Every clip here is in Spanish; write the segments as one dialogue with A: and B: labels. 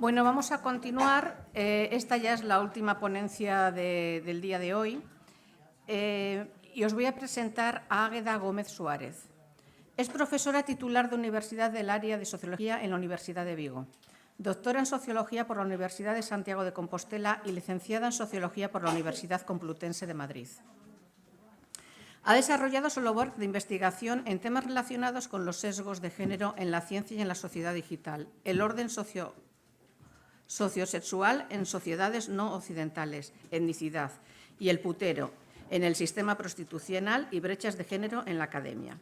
A: Bueno, vamos a continuar. Esta ya es la última ponencia del día de hoy. Y os voy a presentar a Águeda Gómez Suárez. Es profesora titular de Universidad del Área de Sociología en la Universidad de Vigo. Doctora en Sociología por la Universidad de Santiago de Compostela y licenciada en Sociología por la Universidad Complutense de Madrid. Ha desarrollado su labor de investigación en temas relacionados con los sesgos de género en la ciencia y en la sociedad digital, el orden sociosexual en sociedades no occidentales, etnicidad y el putero en el sistema prostitucional y brechas de género en la academia.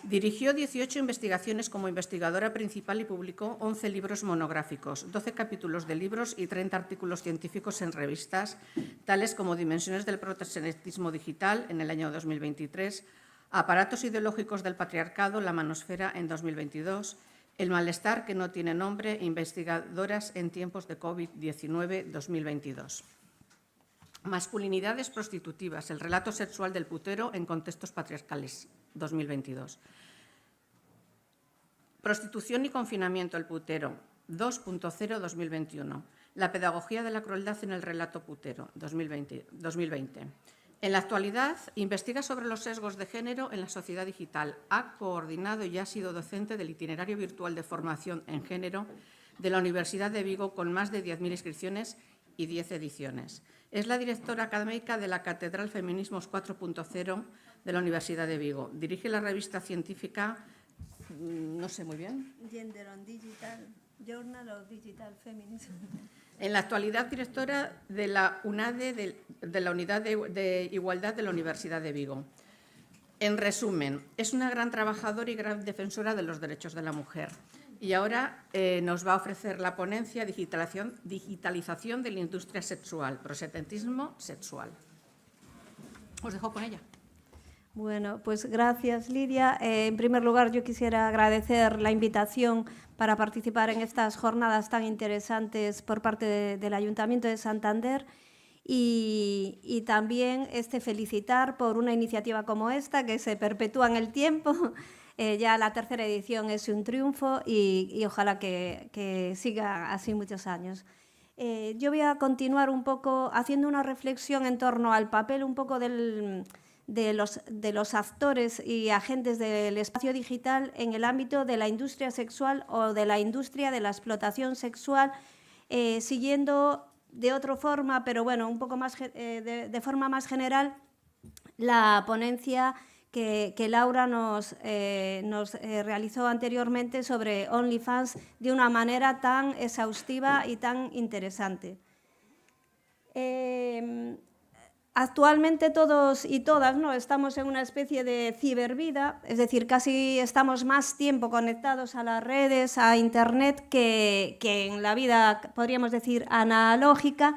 A: Dirigió 18 investigaciones como investigadora principal y publicó 11 libros monográficos, 12 capítulos de libros y 30 artículos científicos en revistas, tales como Dimensiones del proxenetismo digital en el año 2023, Aparatos ideológicos del patriarcado, la manosfera en 2022, El malestar que no tiene nombre, investigadoras en tiempos de COVID-19 2022. Masculinidades prostitutivas, el relato sexual del putero en contextos patriarcales, 2022. Prostitución y confinamiento, el putero, 2.0, 2021. La pedagogía de la crueldad en el relato putero, 2020. En la actualidad, investiga sobre los sesgos de género en la sociedad digital. Ha coordinado y ha sido docente del itinerario virtual de formación en género de la Universidad de Vigo con más de 10.000 inscripciones y 10 ediciones. Es la directora académica de la Catedral Feminismos 4.0 de la Universidad de Vigo. Dirige la revista científica, no sé muy bien.
B: Gender on Digital, Journal of Digital Feminism.
A: En la actualidad, directora de la UNADE, de la Unidad de Igualdad de la Universidad de Vigo. En resumen, es una gran trabajadora y gran defensora de los derechos de la mujer. Y ahora nos va a ofrecer la ponencia Digitalización de la industria sexual, proxenetismo sexual. Os dejo con ella.
B: Bueno, pues gracias, Lidia. En primer lugar, yo quisiera agradecer la invitación para participar en estas jornadas tan interesantes por parte del Ayuntamiento de Santander y también felicitar por una iniciativa como esta que se perpetúa en el tiempo. Ya la tercera edición es un triunfo y ojalá que siga así muchos años. Yo voy a continuar un poco haciendo una reflexión en torno al papel un poco de los actores y agentes del espacio digital en el ámbito de la industria sexual o de la industria de la explotación sexual, siguiendo de otra forma, pero bueno, un poco más de forma más general, la ponencia que Laura nos realizó anteriormente sobre OnlyFans de una manera tan exhaustiva y tan interesante. Actualmente todos y todas, ¿no?, estamos en una especie de cibervida, es decir, casi estamos más tiempo conectados a las redes, a Internet, que en la vida, podríamos decir, analógica.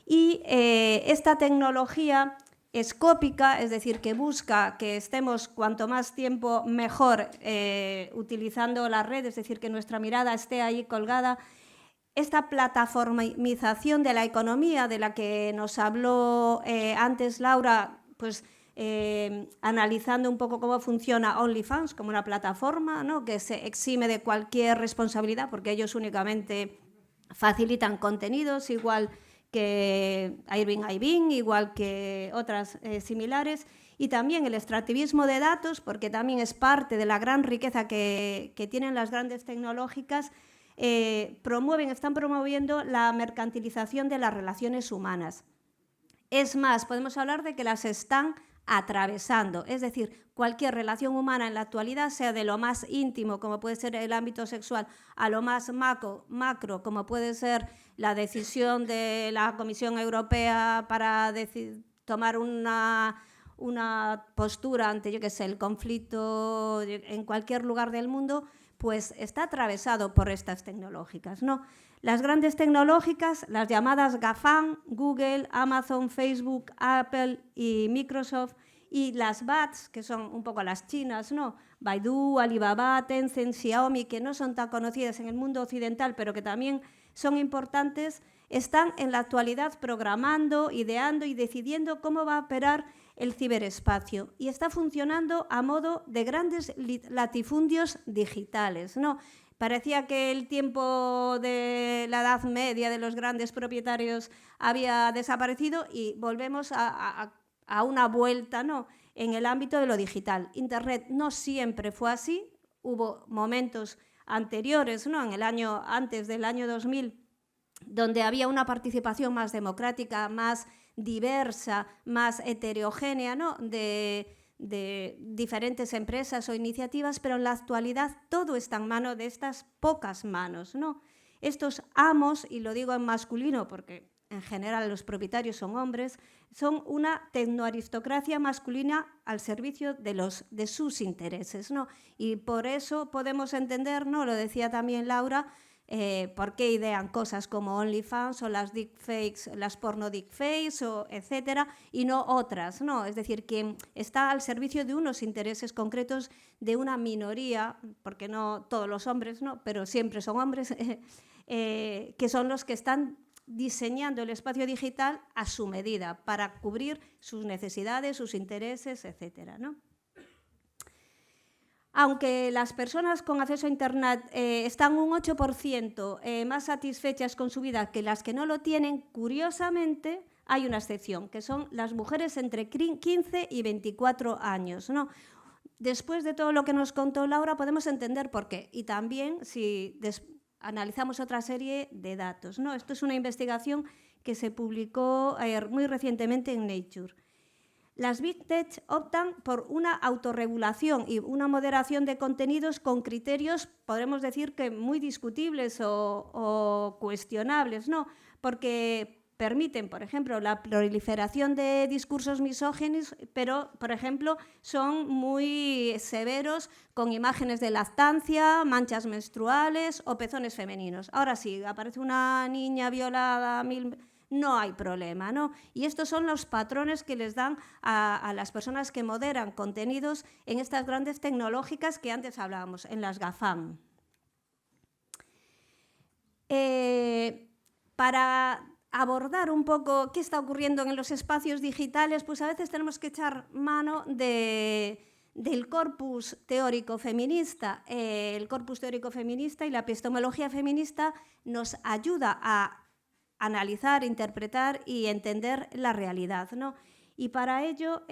B: Y esta tecnología escópica, es decir, que busca que estemos cuanto más tiempo mejor utilizando la red, es decir, que nuestra mirada esté ahí colgada. Esta plataformización de la economía de la que nos habló antes Laura, pues analizando un poco cómo funciona OnlyFans como una plataforma, ¿no?, que se exime de cualquier responsabilidad porque ellos únicamente facilitan contenidos, igual que Airbnb, igual que otras similares, y también el extractivismo de datos, porque también es parte de la gran riqueza que tienen las grandes tecnológicas. Están promoviendo la mercantilización de las relaciones humanas. Es más, podemos hablar de que las están atravesando, es decir, cualquier relación humana en la actualidad, sea de lo más íntimo, como puede ser el ámbito sexual, a lo más macro, como puede ser la decisión de la Comisión Europea para tomar una postura ante, yo qué sé, el conflicto en cualquier lugar del mundo, pues está atravesado por estas tecnológicas, ¿no? Las grandes tecnológicas, las llamadas GAFAM, Google, Amazon, Facebook, Apple y Microsoft, y las BATs, que son un poco las chinas, ¿no?, Baidu, Alibaba, Tencent, Xiaomi, que no son tan conocidas en el mundo occidental, pero que también son importantes, están en la actualidad programando, ideando y decidiendo cómo va a operar el ciberespacio, y está funcionando a modo de grandes latifundios digitales, ¿no? Parecía que el tiempo de la Edad Media de los grandes propietarios había desaparecido y volvemos a una vuelta, ¿no?, en el ámbito de lo digital. Internet no siempre fue así, hubo momentos anteriores, ¿no?, antes del año 2000, donde había una participación más democrática, más diversa, más heterogénea, ¿no?, de diferentes empresas o iniciativas, pero en la actualidad todo está en manos de estas pocas manos, ¿no? Estos amos, y lo digo en masculino porque en general los propietarios son hombres, son una tecnoaristocracia masculina al servicio de sus intereses, ¿no? Y por eso podemos entender, ¿no?, lo decía también Laura, por qué idean cosas como OnlyFans o las deepfakes, las porno deepfakes, etcétera, y no otras, ¿no? Es decir, que está al servicio de unos intereses concretos de una minoría, porque no todos los hombres, ¿no?, pero siempre son hombres, que son los que están diseñando el espacio digital a su medida para cubrir sus necesidades, sus intereses, etcétera, ¿no? Aunque las personas con acceso a Internet están un 8% más satisfechas con su vida que las que no lo tienen, curiosamente hay una excepción, que son las mujeres entre 15 y 24 años, ¿no? Después de todo lo que nos contó Laura, podemos entender por qué. Y también si analizamos otra serie de datos, ¿no? Esto es una investigación que se publicó muy recientemente en Nature. Las Big Tech optan por una autorregulación y una moderación de contenidos con criterios, podremos decir que muy discutibles o cuestionables, ¿no? Porque permiten, por ejemplo, la proliferación de discursos misóginos, pero, por ejemplo, son muy severos con imágenes de lactancia, manchas menstruales o pezones femeninos. Ahora sí, aparece una niña violada, no hay problema, ¿no? Y estos son los patrones que les dan a las personas que moderan contenidos en estas grandes tecnológicas que antes hablábamos, en las GAFAM. Para abordar un poco qué está ocurriendo en los espacios digitales, pues a veces tenemos que echar mano del corpus teórico feminista. El corpus teórico feminista y la epistemología feminista nos ayuda a analizar, interpretar y entender la realidad, ¿no? Y para ello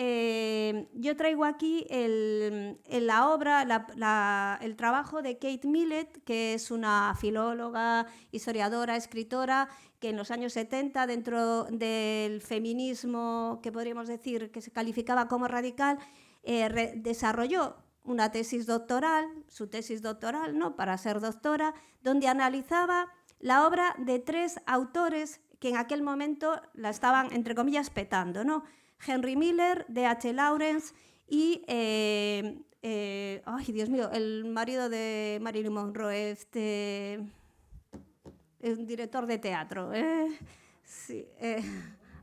B: yo traigo aquí la obra, el trabajo de Kate Millett, que es una filóloga, historiadora, escritora, que en los años 70, dentro del feminismo que podríamos decir que se calificaba como radical, desarrolló una tesis doctoral, su tesis doctoral, ¿no?, para ser doctora, donde analizaba la obra de 3 autores que en aquel momento la estaban, entre comillas, petando, ¿no? Henry Miller, D.H. Lawrence y, ay, Dios mío, el marido de Marilyn Monroe, un director de teatro. Sí,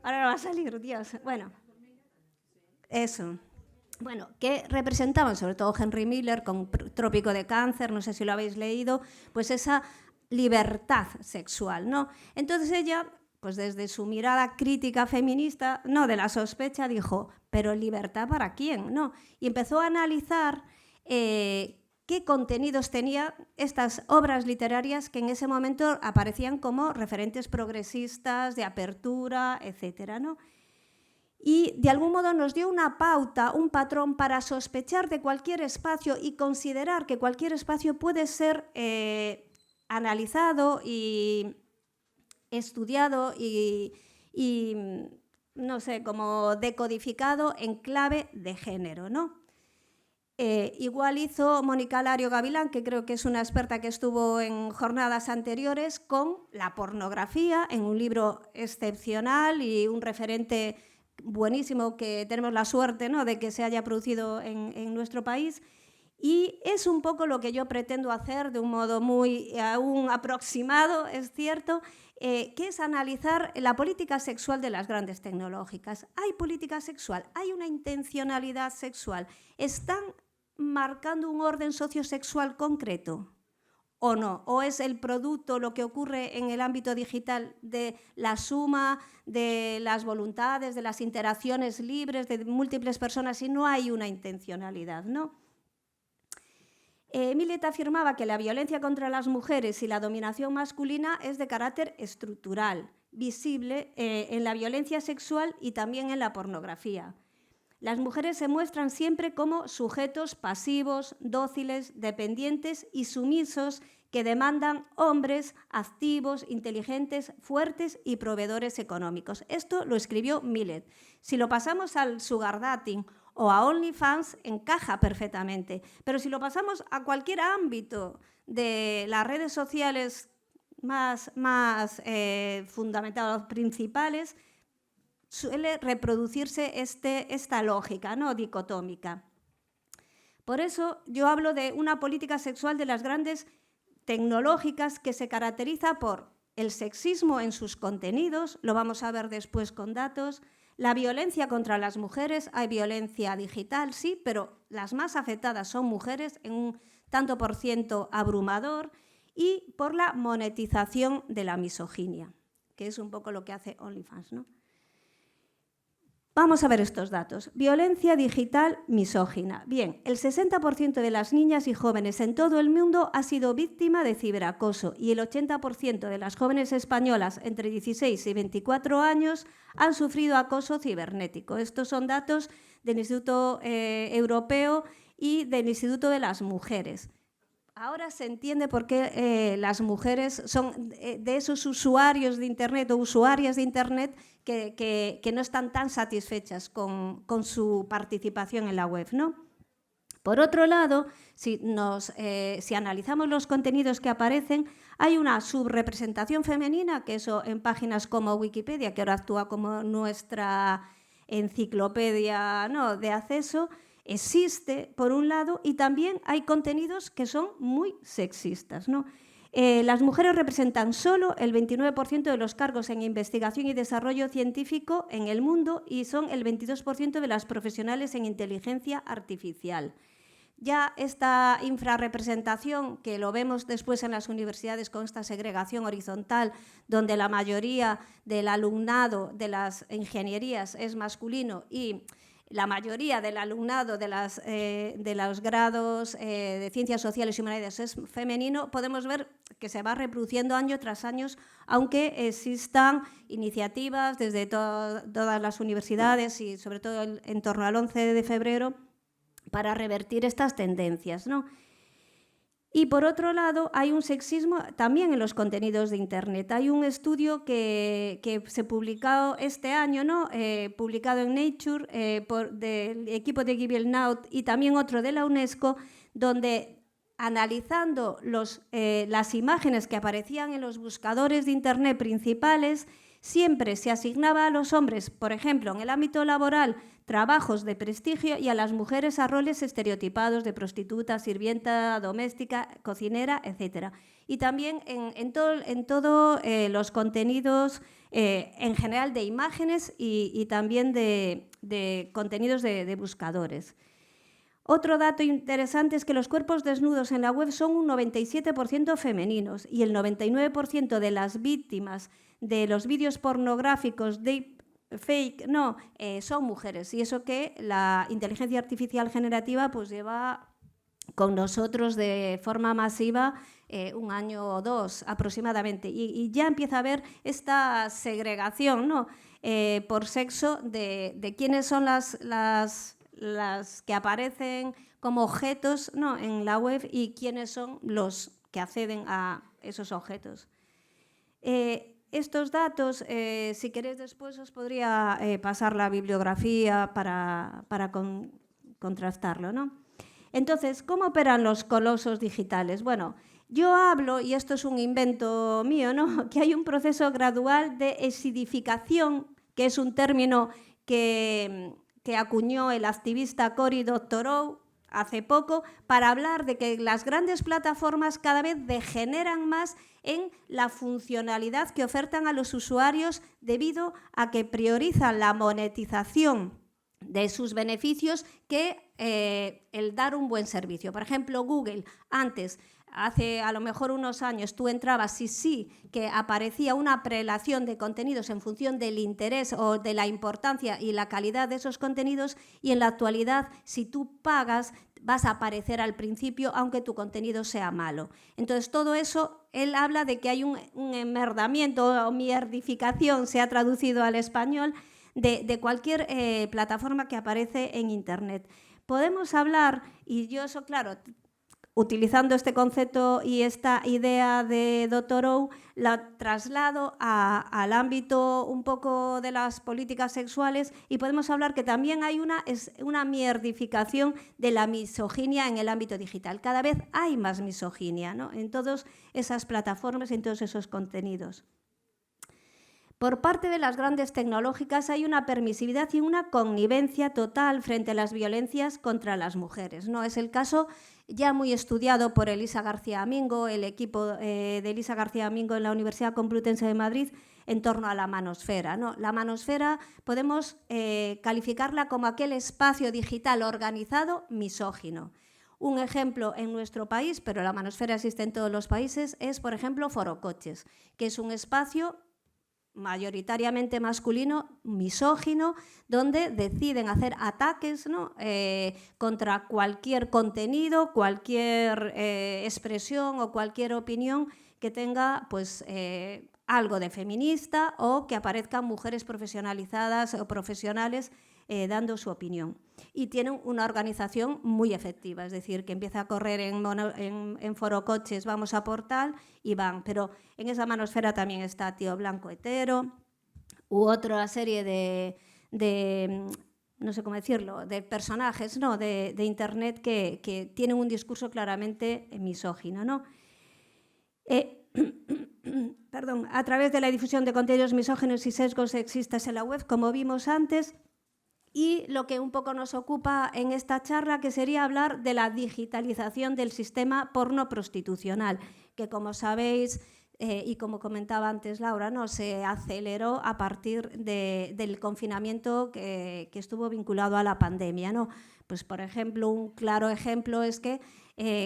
B: ahora no va a salir, Dios. Bueno, eso. Bueno, que representaban, sobre todo Henry Miller, con Trópico de Cáncer, no sé si lo habéis leído, pues esa libertad sexual, ¿no? Entonces ella, pues desde su mirada crítica feminista, no de la sospecha, dijo, ¿pero libertad para quién? ¿No? Y empezó a analizar qué contenidos tenían estas obras literarias que en ese momento aparecían como referentes progresistas, de apertura, etcétera, ¿no? Y de algún modo nos dio una pauta, un patrón para sospechar de cualquier espacio y considerar que cualquier espacio puede ser analizado y estudiado y no sé, como decodificado en clave de género, ¿no? Igual hizo Mónica Lario Gavilán, que creo que es una experta que estuvo en jornadas anteriores, con la pornografía, en un libro excepcional y un referente buenísimo que tenemos la suerte, ¿no?, de que se haya producido en nuestro país. Y es un poco lo que yo pretendo hacer de un modo muy aún aproximado, es cierto, que es analizar la política sexual de las grandes tecnológicas. ¿Hay política sexual? ¿Hay una intencionalidad sexual? ¿Están marcando un orden sociosexual concreto o no? ¿O es el producto, lo que ocurre en el ámbito digital, de la suma de las voluntades, de las interacciones libres de múltiples personas y no hay una intencionalidad, ¿no? Millet afirmaba que la violencia contra las mujeres y la dominación masculina es de carácter estructural, visible en la violencia sexual y también en la pornografía. Las mujeres se muestran siempre como sujetos pasivos, dóciles, dependientes y sumisos que demandan hombres activos, inteligentes, fuertes y proveedores económicos. Esto lo escribió Millet. Si lo pasamos al sugar dating o a OnlyFans, encaja perfectamente. Pero si lo pasamos a cualquier ámbito de las redes sociales más fundamentadas, principales, suele reproducirse esta lógica, ¿no?, dicotómica. Por eso yo hablo de una política sexual de las grandes tecnológicas que se caracteriza por el sexismo en sus contenidos, lo vamos a ver después con datos, la violencia contra las mujeres, hay violencia digital, sí, pero las más afectadas son mujeres en un tanto por ciento abrumador, y por la monetización de la misoginia, que es un poco lo que hace OnlyFans, ¿no? Vamos a ver estos datos. Violencia digital misógina. Bien, el 60% de las niñas y jóvenes en todo el mundo ha sido víctima de ciberacoso y el 80% de las jóvenes españolas entre 16 y 24 años han sufrido acoso cibernético. Estos son datos del Instituto Europeo y del Instituto de las Mujeres. Ahora se entiende por qué las mujeres son de esos usuarios de Internet o usuarias de Internet que no están tan satisfechas con su participación en la web, ¿no? Por otro lado, si analizamos los contenidos que aparecen, hay una subrepresentación femenina, que eso en páginas como Wikipedia, que ahora actúa como nuestra enciclopedia, ¿no?, de acceso, existe, por un lado, y también hay contenidos que son muy sexistas, ¿no? Las mujeres representan solo el 29% de los cargos en investigación y desarrollo científico en el mundo y son el 22% de las profesionales en inteligencia artificial. Ya esta infrarrepresentación, que lo vemos después en las universidades con esta segregación horizontal, donde la mayoría del alumnado de las ingenierías es masculino y la mayoría del alumnado de los grados de Ciencias Sociales y Humanidades es femenino, podemos ver que se va reproduciendo año tras año, aunque existan iniciativas desde todas las universidades y sobre todo en torno al 11 de febrero para revertir estas tendencias, ¿no? Y por otro lado, hay un sexismo también en los contenidos de Internet. Hay un estudio que se publicó este año, ¿no?, publicado en Nature del equipo de Givelnaut y también otro de la UNESCO, donde analizando las imágenes que aparecían en los buscadores de Internet principales, siempre se asignaba a los hombres, por ejemplo, en el ámbito laboral, trabajos de prestigio y a las mujeres a roles estereotipados de prostituta, sirvienta, doméstica, cocinera, etc. Y también en todos los contenidos en general de imágenes y también de contenidos de buscadores. Otro dato interesante es que los cuerpos desnudos en la web son un 97% femeninos y el 99% de las víctimas de los vídeos pornográficos fake son mujeres, y eso que la inteligencia artificial generativa pues lleva con nosotros de forma masiva un año o dos aproximadamente, y ya empieza a haber esta segregación, ¿no?, por sexo de quiénes son las que aparecen como objetos, ¿no?, en la web y quiénes son los que acceden a esos objetos. Estos datos, si queréis después os podría pasar la bibliografía para contrastarlo, ¿no? Entonces, ¿cómo operan los colosos digitales? Bueno, yo hablo, y esto es un invento mío, ¿no?, que hay un proceso gradual de esidificación, que es un término que acuñó el activista Cory Doctorow hace poco, para hablar de que las grandes plataformas cada vez degeneran más en la funcionalidad que ofertan a los usuarios debido a que priorizan la monetización de sus beneficios que el dar un buen servicio. Por ejemplo, Google, hace a lo mejor unos años tú entrabas y sí que aparecía una prelación de contenidos en función del interés o de la importancia y la calidad de esos contenidos, y en la actualidad, si tú pagas, vas a aparecer al principio aunque tu contenido sea malo. Entonces, todo eso, él habla de que hay un enmerdamiento o mierdificación, se ha traducido al español, de cualquier plataforma que aparece en Internet. Podemos hablar, y yo eso, claro, utilizando este concepto y esta idea de Doctorow, la traslado al ámbito un poco de las políticas sexuales y podemos hablar que también hay una mierdificación de la misoginia en el ámbito digital. Cada vez hay más misoginia, ¿no?, en todas esas plataformas, en todos esos contenidos. Por parte de las grandes tecnológicas hay una permisividad y una connivencia total frente a las violencias contra las mujeres, ¿no? Es el caso ya muy estudiado por Elisa García Amingo, el equipo de Elisa García Amingo en la Universidad Complutense de Madrid, en torno a la manosfera, ¿no? La manosfera podemos calificarla como aquel espacio digital organizado misógino. Un ejemplo en nuestro país, pero la manosfera existe en todos los países, es, por ejemplo, Forocoches, que es un espacio mayoritariamente masculino, misógino, donde deciden hacer ataques, ¿no?, contra cualquier contenido, cualquier expresión o cualquier opinión que tenga pues, algo de feminista o que aparezcan mujeres profesionalizadas o profesionales dando su opinión. Y tienen una organización muy efectiva, es decir, que empieza a correr en Forocoches, vamos a Portal y van. Pero en esa manosfera también está Tío Blanco Hetero u otra serie de no sé cómo decirlo, de personajes, ¿no?, de Internet que tienen un discurso claramente misógino, ¿no? Perdón, a través de la difusión de contenidos misóginos y sesgos sexistas en la web, como vimos antes, y lo que un poco nos ocupa en esta charla, que sería hablar de la digitalización del sistema porno prostitucional, que, como sabéis, y como comentaba antes Laura, ¿no?, se aceleró a partir del confinamiento que estuvo vinculado a la pandemia, ¿no? Pues, por ejemplo, un claro ejemplo es que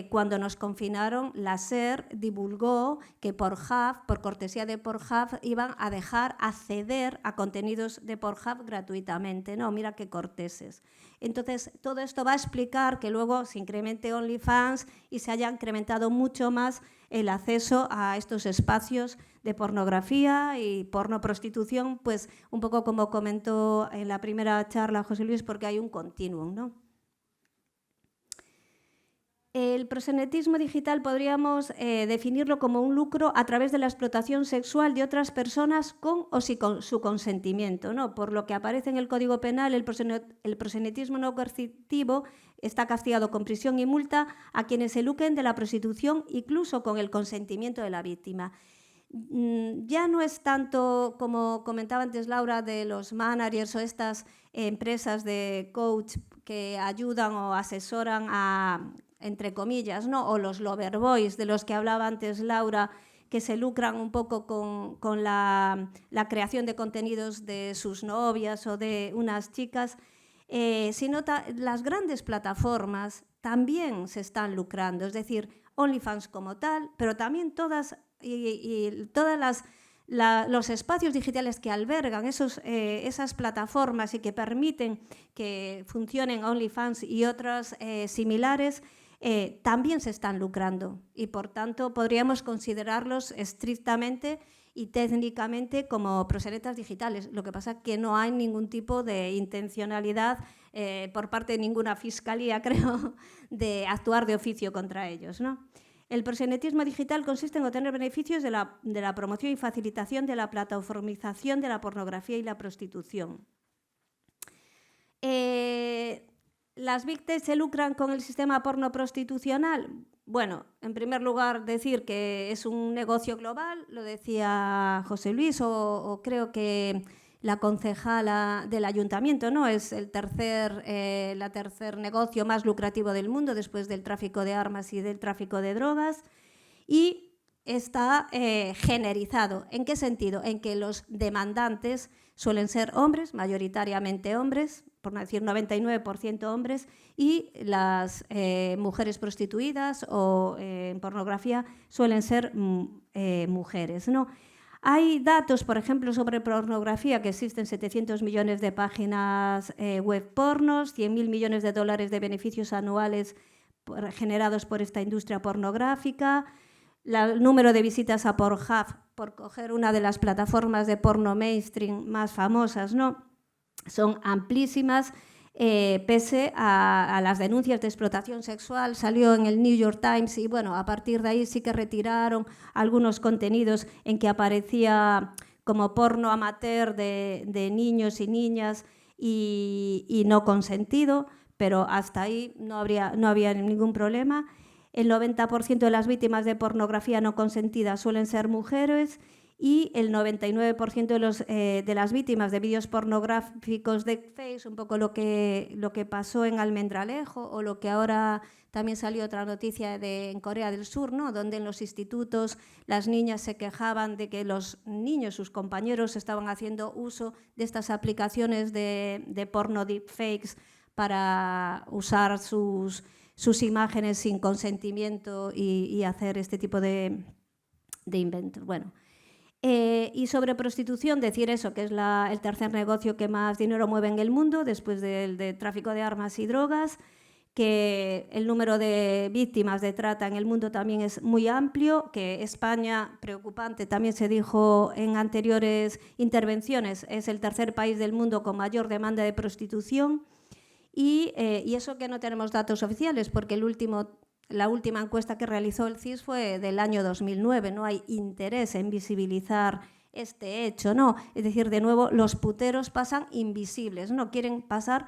B: cuando nos confinaron, la SER divulgó que Pornhub, por cortesía de Pornhub, iban a dejar acceder a contenidos de Pornhub gratuitamente, ¿no? Mira qué corteses. Entonces, todo esto va a explicar que luego se incremente OnlyFans y se haya incrementado mucho más el acceso a estos espacios de pornografía y pornoprostitución, pues un poco como comentó en la primera charla José Luis, porque hay un continuum, ¿no? El proxenetismo digital podríamos definirlo como un lucro a través de la explotación sexual de otras personas con o sin su consentimiento, ¿no? Por lo que aparece en el Código Penal, el proxenetismo no coercitivo está castigado con prisión y multa a quienes se lucren de la prostitución, incluso con el consentimiento de la víctima. Ya no es tanto, como comentaba antes Laura, de los managers o estas empresas de coach que ayudan o asesoran a, entre comillas, ¿no?, o los loverboys de los que hablaba antes Laura, que se lucran un poco con la creación de contenidos de sus novias o de unas chicas, sino las grandes plataformas también se están lucrando, es decir, OnlyFans como tal, pero también todas los espacios digitales que albergan esas plataformas y que permiten que funcionen OnlyFans y otras similares, también se están lucrando y, por tanto, podríamos considerarlos estrictamente y técnicamente como proxenetas digitales. Lo que pasa es que no hay ningún tipo de intencionalidad por parte de ninguna fiscalía, creo, de actuar de oficio contra ellos, ¿no? El proxenetismo digital consiste en obtener beneficios de la promoción y facilitación de la plataformización de la pornografía y la prostitución. ¿Las Big Tech se lucran con el sistema porno prostitucional? Bueno, en primer lugar, decir que es un negocio global, lo decía José Luis, o creo que la concejala del ayuntamiento, ¿no? Es el tercer negocio más lucrativo del mundo, después del tráfico de armas y del tráfico de drogas, y está generizado. ¿En qué sentido? En que los demandantes suelen ser hombres, mayoritariamente hombres, por no decir 99% hombres, y las mujeres prostituidas o en pornografía suelen ser mujeres, ¿no? Hay datos, por ejemplo, sobre pornografía, que existen 700 millones de páginas web pornos, 100.000 millones de dólares de beneficios anuales generados por esta industria pornográfica, el número de visitas a Pornhub, por coger una de las plataformas de porno mainstream más famosas, ¿no? Son amplísimas, pese a las denuncias de explotación sexual. Salió en el New York Times y, bueno, a partir de ahí sí que retiraron algunos contenidos en que aparecía como porno amateur de niños y niñas y no consentido, pero hasta ahí no había ningún problema. El 90% de las víctimas de pornografía no consentida suelen ser mujeres y el 99% de las víctimas de vídeos pornográficos de Face, un poco lo que pasó en Almendralejo, o lo que ahora también salió otra noticia en Corea del Sur, ¿no? Donde en los institutos las niñas se quejaban de que los niños, sus compañeros, estaban haciendo uso de estas aplicaciones de porno deepfakes para usar sus imágenes sin consentimiento y hacer este tipo de inventos. Bueno. Y sobre prostitución, decir eso, que es el tercer negocio que más dinero mueve en el mundo, después del de tráfico de armas y drogas, que el número de víctimas de trata en el mundo también es muy amplio, que España, preocupante, también se dijo en anteriores intervenciones, es el tercer país del mundo con mayor demanda de prostitución, y eso que no tenemos datos oficiales, porque la última encuesta que realizó el CIS fue del año 2009, no hay interés en visibilizar este hecho, ¿no? Es decir, de nuevo, los puteros pasan invisibles, no quieren pasar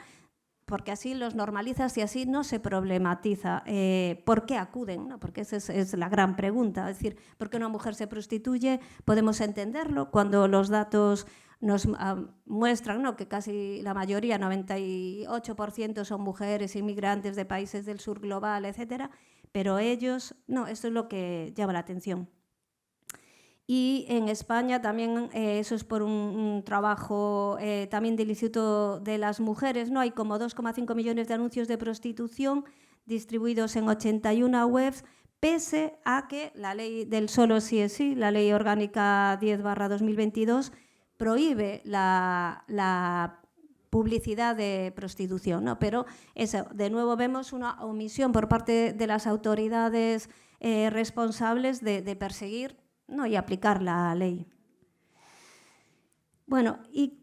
B: porque así los normalizas y así no se problematiza. ¿Por qué acuden? ¿No? Porque esa es la gran pregunta. Es decir, ¿por qué una mujer se prostituye? Podemos entenderlo cuando los datos nos muestran, ¿no?, que casi la mayoría, 98%, son mujeres inmigrantes de países del sur global, etcétera, pero ellos, no, esto es lo que llama la atención. Y en España también, eso es por un trabajo también del Instituto de las Mujeres, ¿no? Hay como 2,5 millones de anuncios de prostitución distribuidos en 81 webs, pese a que la ley del solo sí es sí, la Ley Orgánica 10/2022, prohíbe la publicidad de prostitución, ¿no? Pero eso, de nuevo vemos una omisión por parte de las autoridades responsables de perseguir, ¿no?, y aplicar la ley. Bueno, ¿y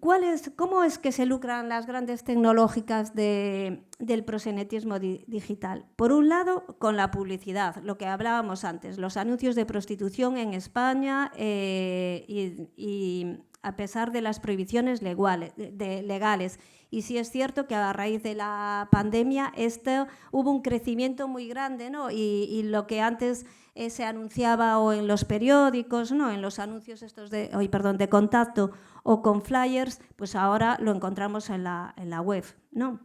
B: cómo es que se lucran las grandes tecnológicas del proxenetismo digital? Por un lado, con la publicidad, lo que hablábamos antes, los anuncios de prostitución en España y a pesar de las prohibiciones legales. Y sí es cierto que a raíz de la pandemia hubo un crecimiento muy grande, ¿no? Y lo que antes se anunciaba o en los periódicos, ¿no?, en los anuncios estos de contacto o con flyers, pues ahora lo encontramos en la web, ¿no?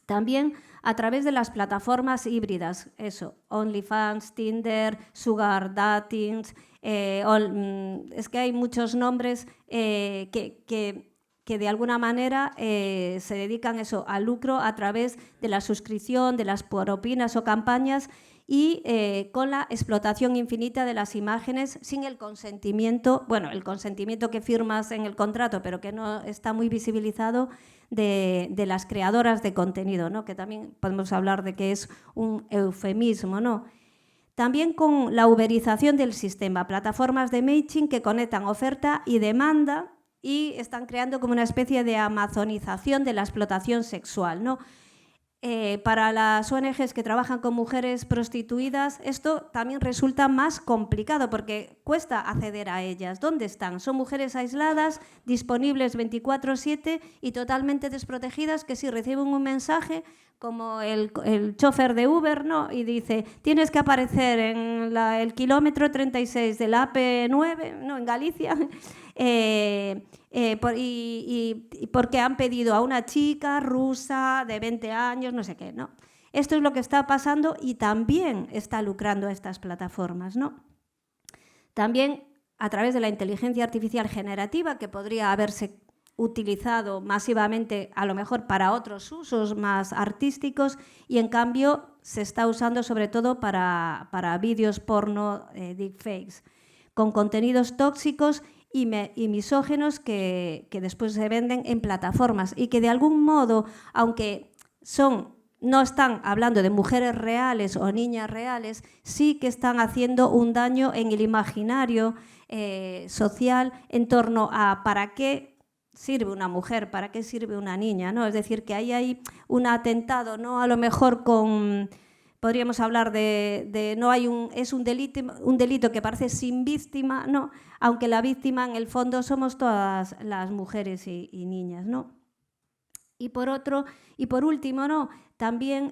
B: También a través de las plataformas híbridas, eso, OnlyFans, Tinder, Sugar Dating, es que hay muchos nombres que de alguna manera se dedican eso, al lucro a través de la suscripción, de las propinas o campañas y con la explotación infinita de las imágenes sin el consentimiento, bueno, el consentimiento que firmas en el contrato, pero que no está muy visibilizado de las creadoras de contenido, ¿no?, que también podemos hablar de que es un eufemismo, ¿no? También con la uberización del sistema, plataformas de matching que conectan oferta y demanda y están creando como una especie de amazonización de la explotación sexual, ¿no? Para las ONGs que trabajan con mujeres prostituidas, esto también resulta más complicado porque cuesta acceder a ellas. ¿Dónde están? Son mujeres aisladas, disponibles 24/7 y totalmente desprotegidas, que si reciben un mensaje como el chofer de Uber, ¿no?, y dice, tienes que aparecer en el kilómetro 36 de la AP9, ¿no?, en Galicia, porque han pedido a una chica rusa de 20 años, no sé qué, ¿no? Esto es lo que está pasando y también está lucrando a estas plataformas, ¿no? También a través de la inteligencia artificial generativa, que podría haberse utilizado masivamente a lo mejor para otros usos más artísticos y en cambio se está usando sobre todo para vídeos porno deepfakes, con contenidos tóxicos y misóginos que después se venden en plataformas y que de algún modo, aunque son no están hablando de mujeres reales o niñas reales, sí que están haciendo un daño en el imaginario social en torno a para qué sirve una mujer, para qué sirve una niña, ¿no? Es decir, que ahí hay un atentado, ¿no? A lo mejor con... Podríamos hablar no hay es un delito que parece sin víctima, ¿no? Aunque la víctima en el fondo somos todas las mujeres y niñas, ¿no? Y por último, ¿no? También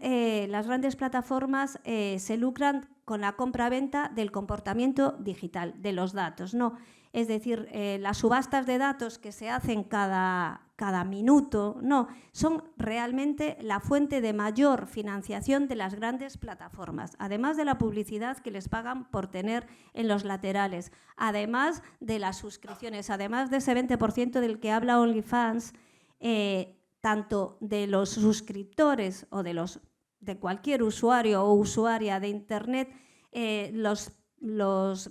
B: las grandes plataformas se lucran con la compra-venta del comportamiento digital, de los datos, ¿no? Es decir, las subastas de datos que se hacen cada minuto, no, son realmente la fuente de mayor financiación de las grandes plataformas, además de la publicidad que les pagan por tener en los laterales, además de las suscripciones, además de ese 20% del que habla OnlyFans, tanto de los suscriptores o de cualquier usuario o usuaria de Internet, los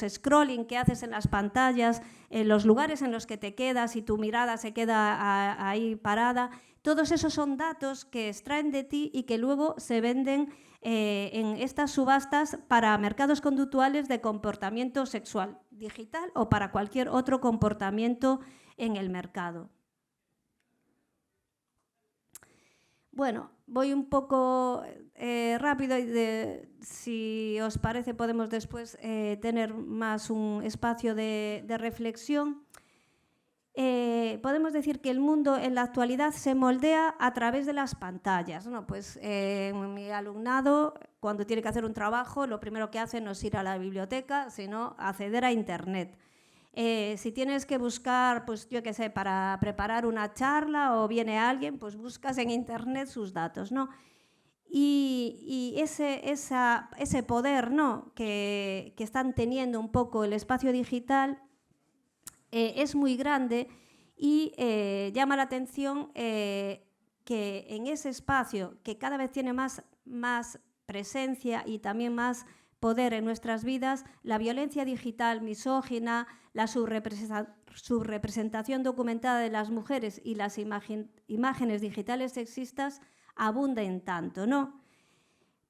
B: scrolling que haces en las pantallas, los lugares en los que te quedas y tu mirada se queda ahí parada, todos esos son datos que extraen de ti y que luego se venden en estas subastas para mercados conductuales de comportamiento sexual digital o para cualquier otro comportamiento en el mercado. Bueno, voy un poco rápido y si os parece podemos después tener más un espacio de reflexión. Podemos decir que el mundo en la actualidad se moldea a través de las pantallas, ¿no? Pues mi alumnado, cuando tiene que hacer un trabajo, lo primero que hace no es ir a la biblioteca, sino acceder a Internet. Si tienes que buscar, pues yo qué sé, para preparar una charla o viene alguien, pues buscas en Internet sus datos, ¿no? Y ese poder, ¿no? que están teniendo un poco el espacio digital es muy grande y llama la atención que en ese espacio, que cada vez tiene más presencia y también más poder en nuestras vidas, la violencia digital misógina, la subrepresentación documentada de las mujeres y las imágenes digitales sexistas abunden tanto, ¿no?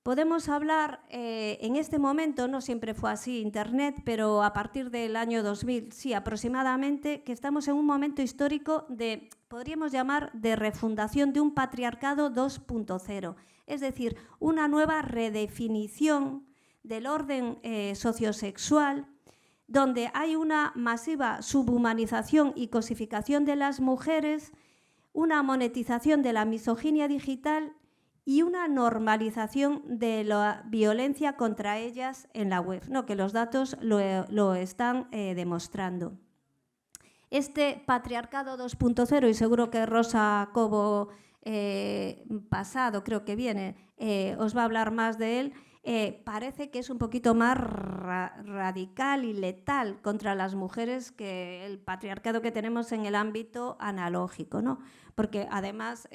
B: Podemos hablar, en este momento, no siempre fue así Internet, pero a partir del año 2000, sí, aproximadamente, que estamos en un momento histórico de, podríamos llamar, de refundación de un patriarcado 2.0, es decir, una nueva redefinición del orden sociosexual, donde hay una masiva subhumanización y cosificación de las mujeres, una monetización de la misoginia digital y una normalización de la violencia contra ellas en la web, ¿no? Que los datos lo están demostrando. Este patriarcado 2.0, y seguro que Rosa Cobo pasado, creo que viene, os va a hablar más de él, parece que es un poquito más radical y letal contra las mujeres que el patriarcado que tenemos en el ámbito analógico, ¿no? Porque además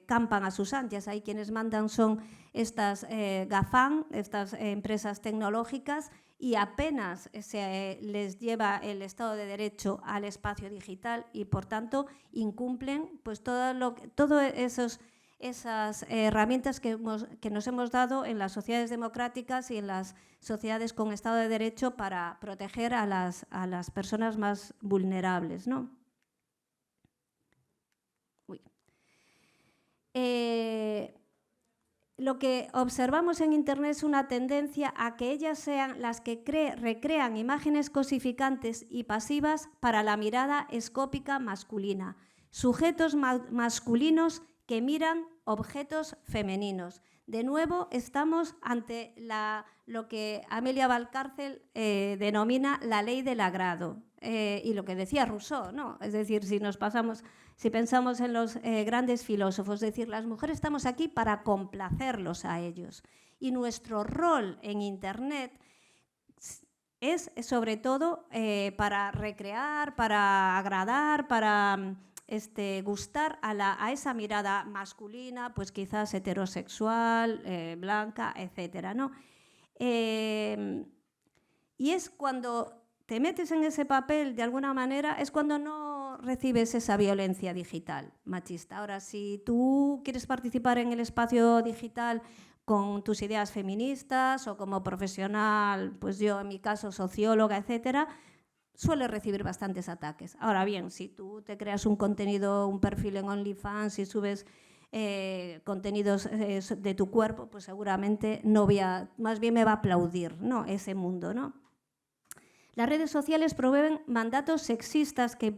B: campan a sus anchas. Ahí quienes mandan son estas GAFAM, estas empresas tecnológicas, y apenas se les lleva el Estado de Derecho al espacio digital y, por tanto, incumplen pues, todas esas herramientas que nos hemos dado en las sociedades democráticas y en las sociedades con Estado de Derecho para proteger a las personas más vulnerables, ¿no? Lo que observamos en Internet es una tendencia a que ellas sean las que recrean imágenes cosificantes y pasivas para la mirada escópica masculina, sujetos masculinos que miran objetos femeninos. De nuevo, estamos ante lo que Amelia Valcárcel denomina la ley del agrado, y lo que decía Rousseau, ¿no? Es decir, si pensamos en los grandes filósofos, es decir, las mujeres estamos aquí para complacerlos a ellos. Y nuestro rol en Internet es, sobre todo, para recrear, para agradar, para gustar a esa mirada masculina, pues quizás heterosexual, blanca, etcétera, ¿no? Y es cuando te metes en ese papel de alguna manera, es cuando no recibes esa violencia digital machista. Ahora, si tú quieres participar en el espacio digital con tus ideas feministas o como profesional, pues yo en mi caso socióloga, etcétera, suele recibir bastantes ataques. Ahora bien, si tú te creas un contenido, un perfil en OnlyFans y subes contenidos de tu cuerpo, pues seguramente más bien me va a aplaudir, ¿no?, ese mundo, ¿no? Las redes sociales promueven mandatos sexistas que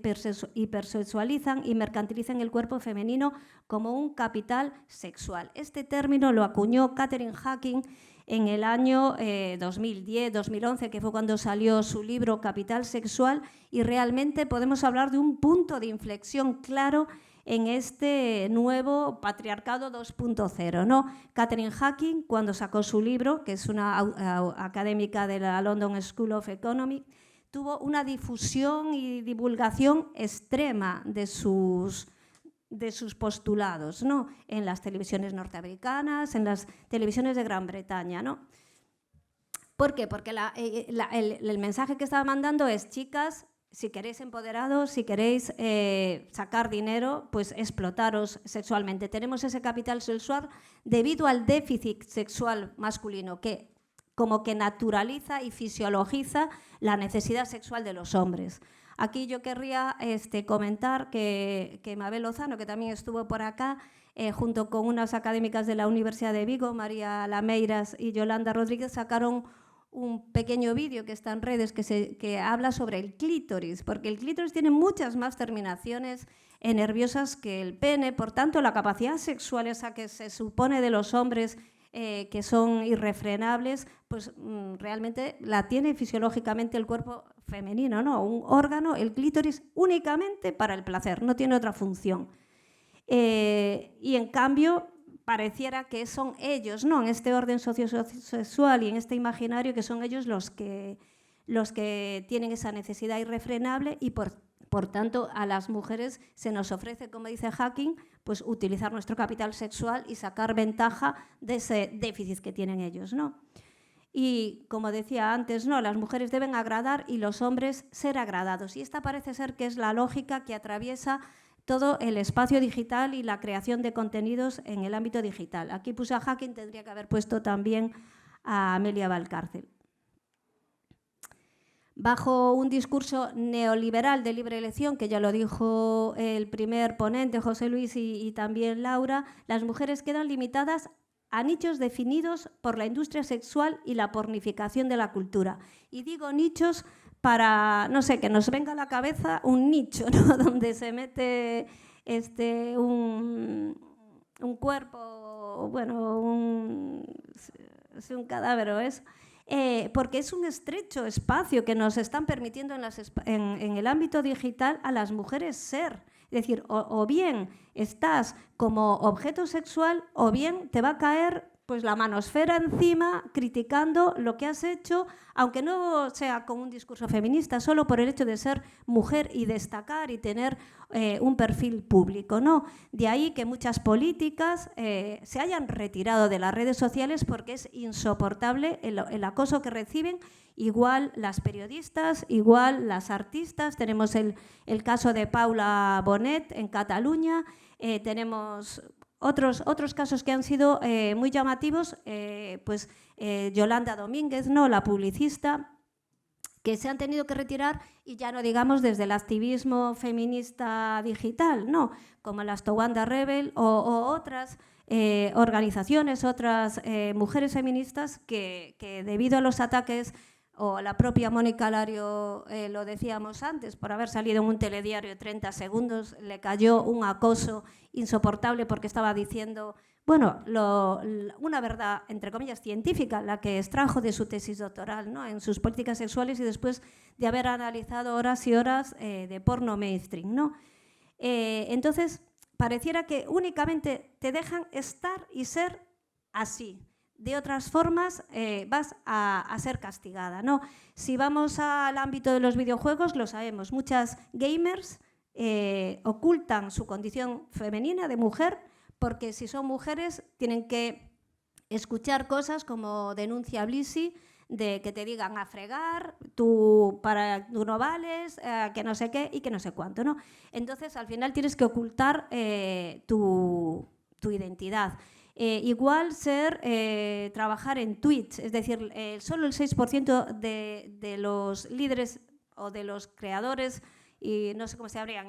B: hipersexualizan y mercantilizan el cuerpo femenino como un capital sexual. Este término lo acuñó Catherine Hacking en el año 2010-2011, que fue cuando salió su libro Capital Sexual, y realmente podemos hablar de un punto de inflexión claro en este nuevo patriarcado 2.0, ¿no? Catherine Hacking, cuando sacó su libro, que es una académica de la London School of Economics, tuvo una difusión y divulgación extrema de sus postulados, ¿no?, en las televisiones norteamericanas, en las televisiones de Gran Bretaña, ¿no? ¿Por qué? Porque el mensaje que estaba mandando es: chicas, si queréis empoderados, si queréis sacar dinero, pues explotaros sexualmente. Tenemos ese capital sexual debido al déficit sexual masculino que como que naturaliza y fisiologiza la necesidad sexual de los hombres. Aquí yo querría comentar que Mabel Lozano, que también estuvo por acá, junto con unas académicas de la Universidad de Vigo, María Lameiras y Yolanda Rodríguez, sacaron un pequeño vídeo que está en redes que habla sobre el clítoris, porque el clítoris tiene muchas más terminaciones nerviosas que el pene, por tanto la capacidad sexual esa que se supone de los hombres que son irrefrenables, pues realmente la tiene fisiológicamente el cuerpo femenino, ¿no? Un órgano, el clítoris, únicamente para el placer, no tiene otra función. Y en cambio pareciera que son ellos, ¿no?, en este orden sociosexual y en este imaginario, que son ellos los que tienen esa necesidad irrefrenable, y por tanto a las mujeres se nos ofrece, como dice Hacking, pues utilizar nuestro capital sexual y sacar ventaja de ese déficit que tienen ellos, ¿no? Y como decía antes, ¿no?, las mujeres deben agradar y los hombres ser agradados. Y esta parece ser que es la lógica que atraviesa todo el espacio digital y la creación de contenidos en el ámbito digital. Aquí puse a Hacking, tendría que haber puesto también a Amelia Valcárcel. Bajo un discurso neoliberal de libre elección, que ya lo dijo el primer ponente, José Luis, y también Laura, las mujeres quedan limitadas a nichos definidos por la industria sexual y la pornificación de la cultura. Y digo nichos para, no sé, que nos venga a la cabeza un nicho, ¿no?, donde se mete un cuerpo, bueno, un cadáver o eso. Porque es un estrecho espacio que nos están permitiendo en el ámbito digital a las mujeres ser. Es decir, o bien estás como objeto sexual, o bien te va a caer pues la manosfera encima criticando lo que has hecho, aunque no sea con un discurso feminista, solo por el hecho de ser mujer y destacar y tener un perfil público, ¿no? De ahí que muchas políticas se hayan retirado de las redes sociales porque es insoportable el acoso que reciben, igual las periodistas, igual las artistas. Tenemos el caso de Paula Bonet en Cataluña, tenemos otros casos que han sido muy llamativos, Yolanda Domínguez, ¿no?, la publicista, que se han tenido que retirar, y ya no digamos desde el activismo feminista digital, ¿no?, como las Towanda Rebel o otras organizaciones, otras mujeres feministas que debido a los ataques, o la propia Mónica Lario, lo decíamos antes, por haber salido en un telediario 30 segundos, le cayó un acoso insoportable porque estaba diciendo, bueno, una verdad, entre comillas, científica, la que extrajo de su tesis doctoral, ¿no?, en sus políticas sexuales, y después de haber analizado horas y horas de porno mainstream, ¿no? Entonces, pareciera que únicamente te dejan estar y ser así. De otras formas vas a ser castigada, ¿no? Si vamos al ámbito de los videojuegos, lo sabemos, muchas gamers ocultan su condición femenina de mujer, porque si son mujeres tienen que escuchar cosas como denuncia Blisi de que te digan a fregar, tú no vales, que no sé qué y que no sé cuánto, ¿no? Entonces, al final tienes que ocultar tu identidad. Igual trabajar en Twitch, es decir, solo el 6% de los líderes o de los creadores, y no sé cómo se llamarían,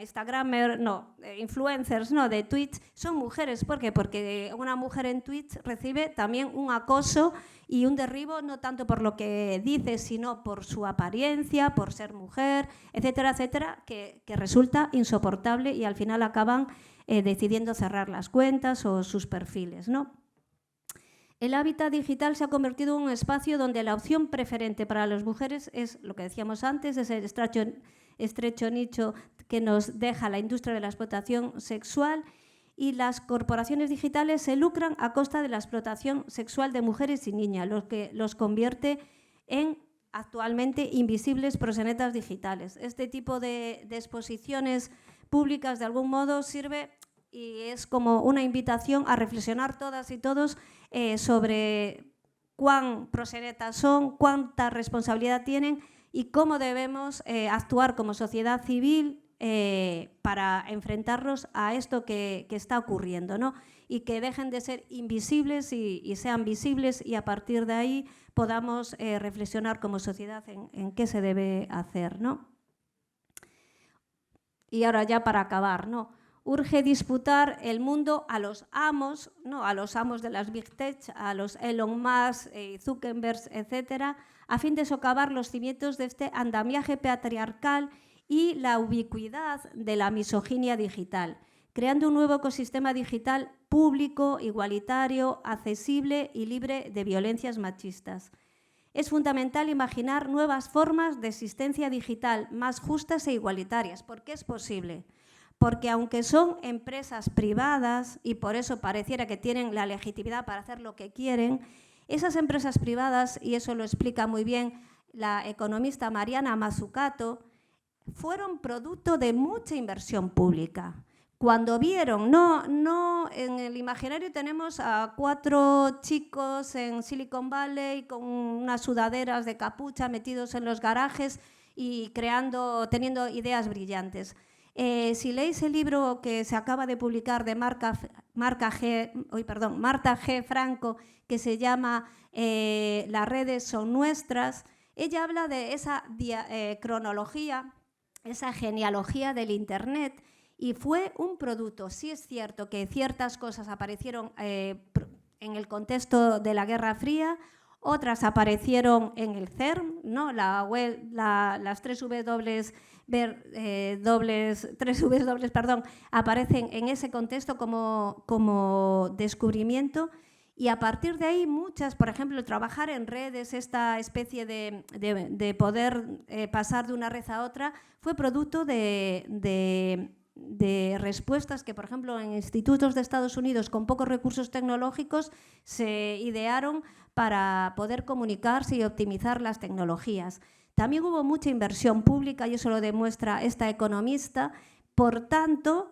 B: influencers, de Twitch, son mujeres. ¿Por qué? Porque una mujer en Twitch recibe también un acoso y un derribo, no tanto por lo que dice, sino por su apariencia, por ser mujer, etcétera, etcétera, que resulta insoportable y al final acaban decidiendo cerrar las cuentas o sus perfiles, ¿no? El hábitat digital se ha convertido en un espacio donde la opción preferente para las mujeres es, lo que decíamos antes, ese estrecho nicho que nos deja la industria de la explotación sexual, y las corporaciones digitales se lucran a costa de la explotación sexual de mujeres y niñas, lo que los convierte en actualmente invisibles proxenetas digitales. Este tipo de exposiciones públicas de algún modo sirve y es como una invitación a reflexionar todas y todos sobre cuán proxenetas son, cuánta responsabilidad tienen y cómo debemos actuar como sociedad civil para enfrentarnos a esto que está ocurriendo, ¿no? Y que dejen de ser invisibles y sean visibles, y a partir de ahí podamos reflexionar como sociedad en qué se debe hacer, ¿no? Y ahora ya para acabar, ¿no? Urge disputar el mundo a los amos, ¿no? A los amos de las Big Tech, a los Elon Musk, Zuckerberg, etcétera, a fin de socavar los cimientos de este andamiaje patriarcal y la ubicuidad de la misoginia digital, creando un nuevo ecosistema digital público, igualitario, accesible y libre de violencias machistas. Es fundamental imaginar nuevas formas de existencia digital más justas e igualitarias. ¿Por qué es posible? Porque aunque son empresas privadas y por eso pareciera que tienen la legitimidad para hacer lo que quieren, esas empresas privadas, y eso lo explica muy bien la economista Mariana Mazzucato, fueron producto de mucha inversión pública. Cuando vieron, no en el imaginario tenemos a 4 chicos en Silicon Valley con unas sudaderas de capucha metidos en los garajes y teniendo ideas brillantes. Si leéis el libro que se acaba de publicar de Marta G. Franco, que se llama Las redes son nuestras, ella habla de esa cronología, esa genealogía del Internet, y fue un producto. Sí es cierto que ciertas cosas aparecieron en el contexto de la Guerra Fría, otras aparecieron en el CERN, ¿no? Las 3 W, aparecen en ese contexto como descubrimiento, y a partir de ahí muchas, por ejemplo, trabajar en redes, esta especie de poder pasar de una red a otra, fue producto de respuestas que, por ejemplo, en institutos de Estados Unidos con pocos recursos tecnológicos se idearon para poder comunicarse y optimizar las tecnologías. También hubo mucha inversión pública, y eso lo demuestra esta economista. Por tanto,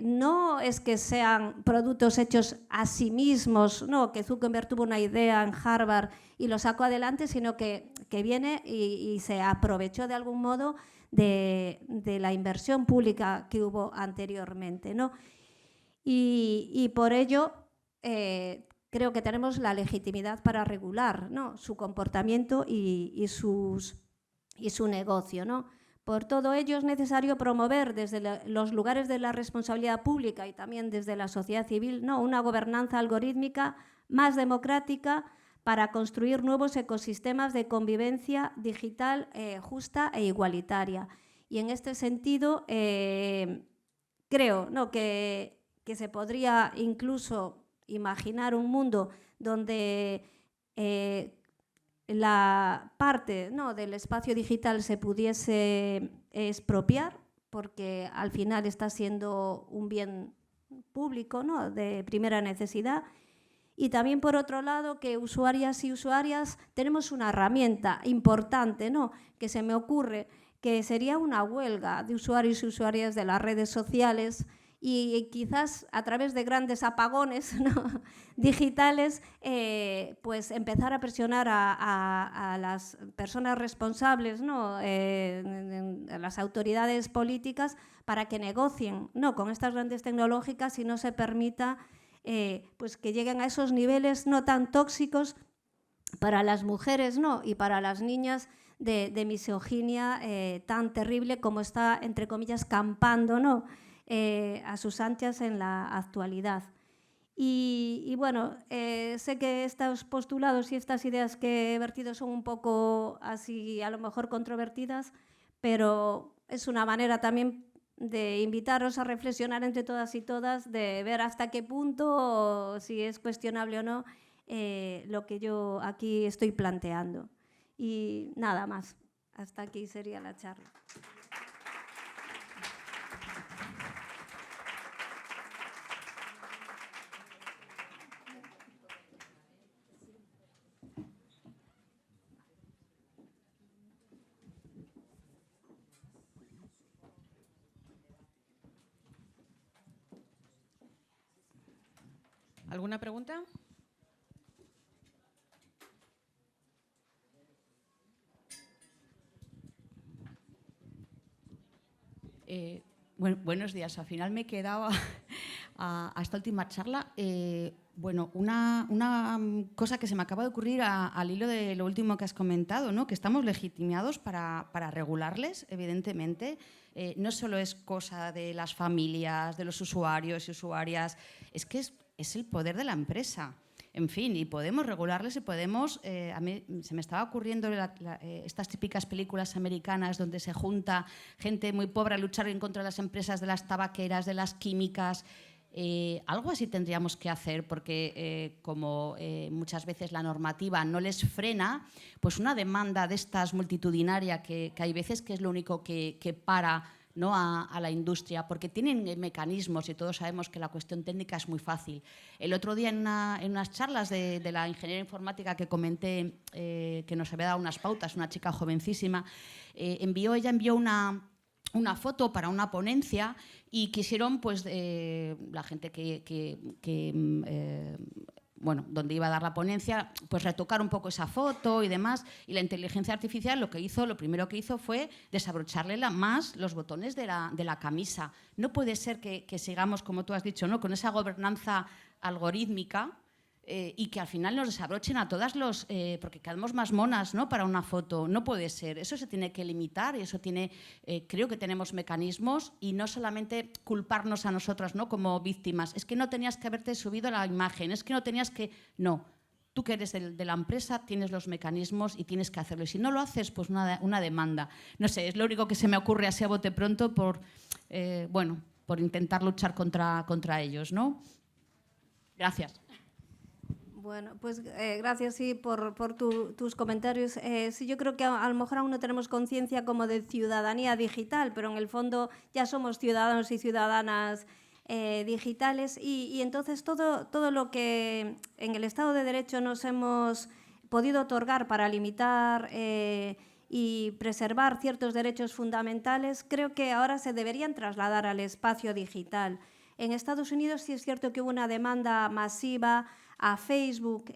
B: no es que sean productos hechos a sí mismos, ¿no? Que Zuckerberg tuvo una idea en Harvard y lo sacó adelante, sino que viene y se aprovechó de algún modo de la inversión pública que hubo anteriormente, ¿no? Y por ello creo que tenemos la legitimidad para regular, ¿no? Su comportamiento y su negocio, ¿no? Por todo ello es necesario promover desde los lugares de la responsabilidad pública y también desde la sociedad civil, ¿no? Una gobernanza algorítmica más democrática para construir nuevos ecosistemas de convivencia digital justa e igualitaria. Y en este sentido creo, ¿no?, que se podría incluso imaginar un mundo donde la parte, ¿no?, del espacio digital se pudiese expropiar, porque al final está siendo un bien público, ¿no?, de primera necesidad. Y también, por otro lado, que usuarias y usuarias tenemos una herramienta importante, ¿no?, que se me ocurre, que sería una huelga de usuarios y usuarias de las redes sociales, y quizás a través de grandes apagones, ¿no?, digitales, pues empezar a presionar a las personas responsables, ¿no?, a las autoridades políticas para que negocien, ¿no?, con estas grandes tecnológicas y no se permita pues que lleguen a esos niveles no tan tóxicos para las mujeres, ¿no?, y para las niñas de misoginia tan terrible como está, entre comillas, campando, ¿no?, a sus anchas en la actualidad. Y bueno, sé que estos postulados y estas ideas que he vertido son un poco así, a lo mejor controvertidas, pero es una manera también de invitaros a reflexionar entre todas y todas, de ver hasta qué punto, o si es cuestionable o no, lo que yo aquí estoy planteando. Y nada más, hasta aquí sería la charla.
A: ¿Alguna pregunta?
C: Buenos días. Al final me he quedado a esta última charla. Bueno, una cosa que se me acaba de ocurrir al hilo de lo último que has comentado, ¿no?, que estamos legitimados para regularles, evidentemente. No solo es cosa de las familias, de los usuarios y usuarias, es que es el poder de la empresa. En fin, y podemos regularles y podemos... a mí se me estaba ocurriendo estas típicas películas americanas donde se junta gente muy pobre a luchar en contra de las empresas de las tabaqueras, de las químicas. Algo así tendríamos que hacer porque como muchas veces la normativa no les frena, pues una demanda de estas multitudinaria que hay veces que es lo único que para, ¿no?, a la industria, porque tienen mecanismos y todos sabemos que la cuestión técnica es muy fácil. El otro día en unas charlas de la ingeniería informática que comenté, que nos había dado unas pautas, una chica jovencísima, ella envió una foto para una ponencia y quisieron, pues, la gente bueno, donde iba a dar la ponencia, pues retocar un poco esa foto y demás, y la inteligencia artificial lo primero que hizo fue desabrocharle más los botones de la camisa. No puede ser que sigamos, como tú has dicho, ¿no?, con esa gobernanza algorítmica y que al final nos desabrochen a todas porque quedamos más monas, ¿no?, para una foto. No puede ser. Eso se tiene que limitar y eso creo que tenemos mecanismos y no solamente culparnos a nosotras, ¿no?, como víctimas. Es que no tenías que haberte subido la imagen, es que no tenías que... No. Tú que eres de la empresa tienes los mecanismos y tienes que hacerlo. Y si no lo haces, pues una demanda. No sé, es lo único que se me ocurre así a bote pronto por intentar luchar contra ellos, ¿no? Gracias.
B: Bueno, pues gracias sí, por tus comentarios. Sí, yo creo que a lo mejor aún no tenemos conciencia como de ciudadanía digital, pero en el fondo ya somos ciudadanos y ciudadanas digitales y entonces todo lo que en el Estado de Derecho nos hemos podido otorgar para limitar y preservar ciertos derechos fundamentales, creo que ahora se deberían trasladar al espacio digital. En Estados Unidos sí es cierto que hubo una demanda masiva a Facebook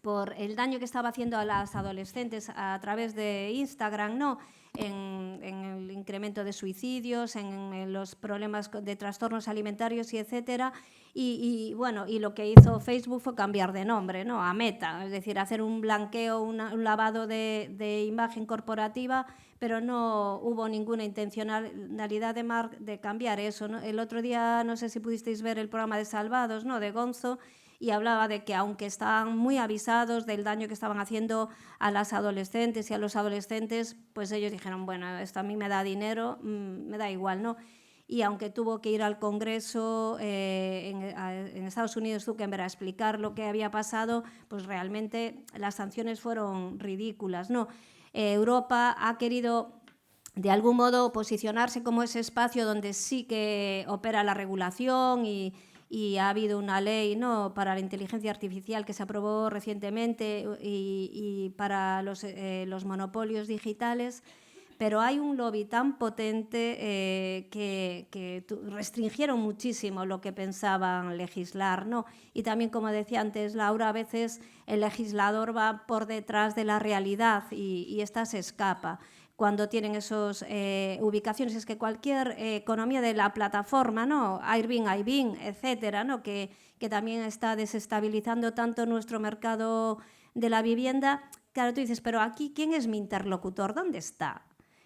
B: por el daño que estaba haciendo a las adolescentes a través de Instagram, ¿no?, en el incremento de suicidios, en los problemas de trastornos alimentarios y etcétera. Y bueno, y lo que hizo Facebook fue cambiar de nombre, ¿no?, a Meta, es decir, hacer un blanqueo, un lavado de imagen corporativa, pero no hubo ninguna intencionalidad de cambiar eso, ¿no? El otro día, no sé si pudisteis ver el programa de Salvados, ¿no?, de Gonzo, y hablaba de que aunque estaban muy avisados del daño que estaban haciendo a las adolescentes y a los adolescentes, pues ellos dijeron, bueno, esto a mí me da dinero, me da igual, ¿no? Y aunque tuvo que ir al Congreso en Estados Unidos, Zuckerberg, a explicar lo que había pasado, pues realmente las sanciones fueron ridículas, ¿no? Europa ha querido de algún modo posicionarse como ese espacio donde sí que opera la regulación y ha habido una ley, ¿no?, para la inteligencia artificial que se aprobó recientemente y para los monopolios digitales, pero hay un lobby tan potente que restringieron muchísimo lo que pensaban legislar, ¿no? Y también, como decía antes Laura, a veces el legislador va por detrás de la realidad y esta se escapa cuando tienen esas ubicaciones. Es que cualquier economía de la plataforma, ¿no? Airbnb, etcétera, ¿no? Que también está desestabilizando tanto nuestro mercado de la vivienda. Claro, tú dices, pero aquí, ¿quién es mi interlocutor? ¿Dónde está?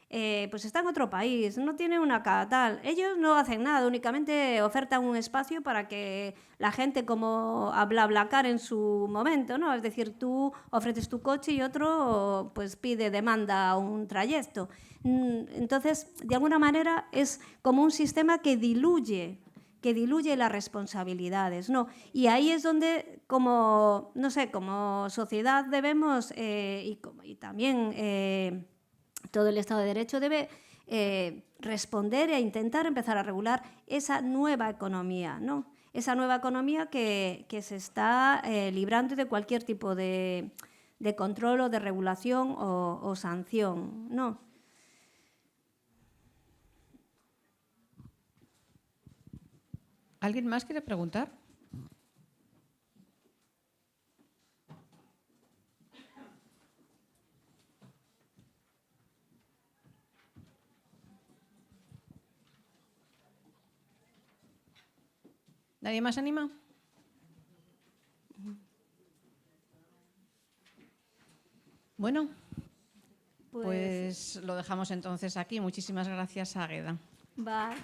B: Pues está en otro país, no tiene una tal. Ellos no hacen nada, únicamente ofertan un espacio para que la gente, como a BlaBlaCar en su momento, ¿no? Es decir, tú ofreces tu coche y otro pues pide, demanda un trayecto. Entonces, de alguna manera, es como un sistema que diluye las responsabilidades, ¿no? Y ahí es donde, como, no sé, como sociedad debemos, y también todo el Estado de Derecho debe responder e intentar empezar a regular esa nueva economía, ¿no? Esa nueva economía que se está librando de cualquier tipo de control o de regulación o sanción, ¿no?
A: ¿Alguien más quiere preguntar? ¿Nadie más anima? Bueno, pues lo dejamos entonces aquí. Muchísimas gracias, Águeda.
B: Nada.